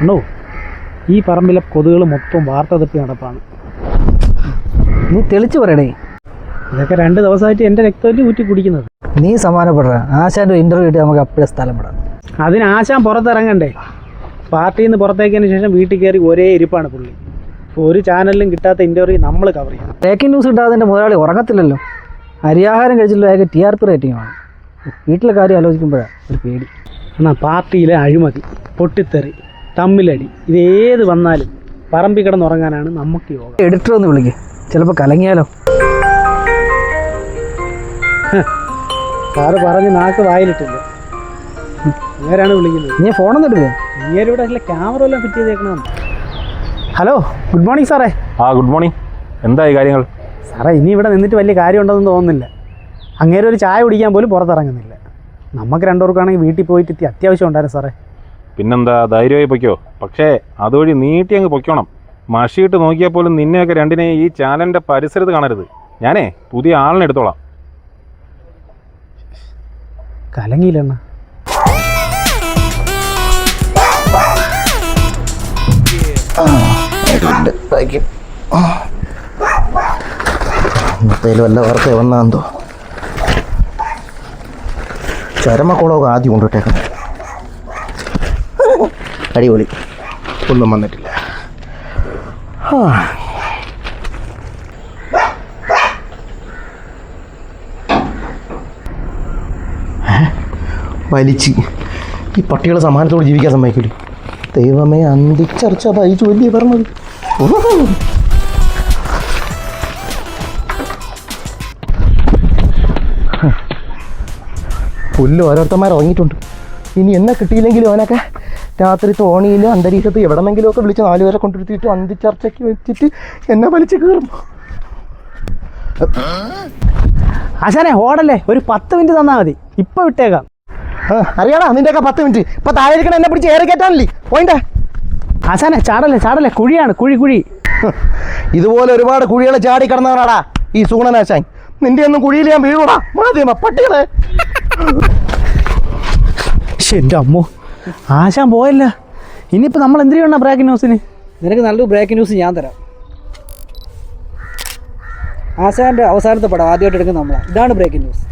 ഉണ്ടോ? ഈ പറമ്പിലെ കൊതുകൾ മൊത്തം വാർത്ത തപ്പി നടപ്പാണ്. നീ തെളിച്ചു പറയണേ. ഇതൊക്കെ 2 ദിവസമായിട്ട് എൻ്റെ രക്തത്തിൽ ഊറ്റി കുടിക്കുന്നത്. നീ സമാനപ്പെട. ആശാൻ്റെ ഇൻ്റർവ്യൂ ഇട്ട് നമുക്ക് അപ്പോഴേ സ്ഥലം പെടാം. അതിന് ആശാൻ പുറത്തിറങ്ങണ്ടേ? പാർട്ടിയിൽ നിന്ന് പുറത്തേക്കതിന് ശേഷം വീട്ടിൽ കയറി ഒരേ ഇരിപ്പാണ് പുള്ളി. ഒരു ചാനലിലും കിട്ടാത്ത ഇൻ്റർവ്യൂ നമ്മൾ കവർ ചെയ്യണം. ബ്രേക്കിംഗ് ന്യൂസ് കിട്ടാതെ എൻ്റെ മുതലാളി ഉറങ്ങത്തില്ലല്ലോ. അരിയാഹാരം കഴിച്ചില്ല, അയാൾക്ക് TRP റേറ്റിംഗ് ആണ്. വീട്ടിലെ കാര്യം ആലോചിക്കുമ്പോഴാണ് ഒരു പേടി. എന്നാൽ പാർട്ടിയിലെ അഴിമതി, പൊട്ടിത്തെറി, തമ്മിലടി, ഇതേത് വന്നാലും പറമ്പിൽ കിടന്നുറങ്ങാനാണ് നമുക്ക് യോഗം. എഡിറ്റർ ഒന്ന് വിളിക്കുക, ചിലപ്പോൾ കലങ്ങിയാലോ. സാറ് പറഞ്ഞ് നാക്ക് വായിലിട്ടില്ല. നേരാണ് വിളിക്കുന്നത്. നീ ഫോണൊന്നും എടുക്കുക. ഇങ്ങേരിവിടെ അല്ല ക്യാമറ എല്ലാം ഫിറ്റ് ചെയ്തേക്കണം. ഹലോ, ഗുഡ് മോർണിംഗ് സാറേ. Good morning. എന്തായി കാര്യങ്ങൾ? സാറേ, ഇനി ഇവിടെ നിന്നിട്ട് വലിയ കാര്യമുണ്ടെന്ന് തോന്നുന്നില്ല. അങ്ങേരെ ഒരു ചായ കുടിക്കാൻ പോലും പുറത്തിറങ്ങുന്നില്ല. നമുക്ക് 2 പേർക്കാണെങ്കിൽ വീട്ടിൽ പോയിട്ട് അത്യാവശ്യം ഉണ്ടായിരുന്നു സാറേ. പിന്നെന്താ, ധൈര്യമായി പൊയ്ക്കോ. പക്ഷേ അതുവഴി നീട്ടി അങ്ങ് പൊയ്ക്കോണം. മഷിയിട്ട് നോക്കിയാൽ പോലും നിന്നെയൊക്കെ രണ്ടിനെയും ഈ ചാനലിൻ്റെ പരിസരത്ത് കാണരുത്. ഞാനേ പുതിയ ആളിനെ എടുത്തോളാം. കലങ്ങിയില്ലെണ്ണ. വല്ല വാർത്ത വന്നാന്തോ. ചരമക്കുളമൊക്കെ ആദ്യം കൊണ്ടിട്ടേക്കണം. അടിപൊളി, ഒന്നും വന്നിട്ടില്ല. വലിച്ച് ഈ പട്ടികളെ സമാനത്തോട് ജീവിക്കാൻ സമ്മതിക്കില്ലേ? ദൈവമേ, അന്തിച്ചർച്ച തയ്ച്ചു വലിയ പറഞ്ഞത്. പുല്ല് ഓരോരുത്തന്മാർ ഇറങ്ങിയിട്ടുണ്ട്. ഇനി എന്നെ കിട്ടിയില്ലെങ്കിലും അവനൊക്കെ രാത്രി തോണിയിലും അന്തരീക്ഷത്തിൽ എവിടെന്നെങ്കിലും ഒക്കെ വിളിച്ച് 4 പേരെ കൊണ്ടിരുത്തിയിട്ട് അന്തിച്ചർച്ചയ്ക്ക് വെച്ചിട്ട് എന്നെ വലിച്ച് കയറും. ആശാനെ ഓടല്ലേ, ഒരു 10 മിനിറ്റ് തന്നാൽ മതി. ഇപ്പം വിട്ടേക്കാം. അറിയാടാ നിന്റെയൊക്കെ 10 മിനിറ്റ്. ഇപ്പം താഴെ ഇരിക്കണ എന്നെ പിടിച്ച് ഏറി കയറ്റാനല്ലേ പോയിണ്ടേ. ആശാനെ ചാടല്ലേ, കുഴിയാണ്, കുഴി. ഇതുപോലെ ഒരുപാട് കുഴികളെ ചാടി കിടന്നവനാടാ ഈ സൂണനാശാൻ. നിന്റെ ഒന്നും കുഴിയിൽ ഞാൻ വീഴൂടാ മാധ്യമ പട്ടികളെ. എൻ്റെ അമ്മോ, ആശാൻ പോയല്ല. ഇനിയിപ്പോൾ നമ്മൾ എന്തിനു വേണം ബ്രേക്കിംഗ് ന്യൂസിന്? നിനക്ക് നല്ലൊരു ബ്രേക്കിംഗ് ന്യൂസ് ഞാൻ തരാം. ആശാൻ്റെ അവസാനത്തെ പടം ആദ്യമായിട്ട് എടുക്കുന്ന നമ്മളാണ്. ഇതാണ് ബ്രേക്കിംഗ് ന്യൂസ്.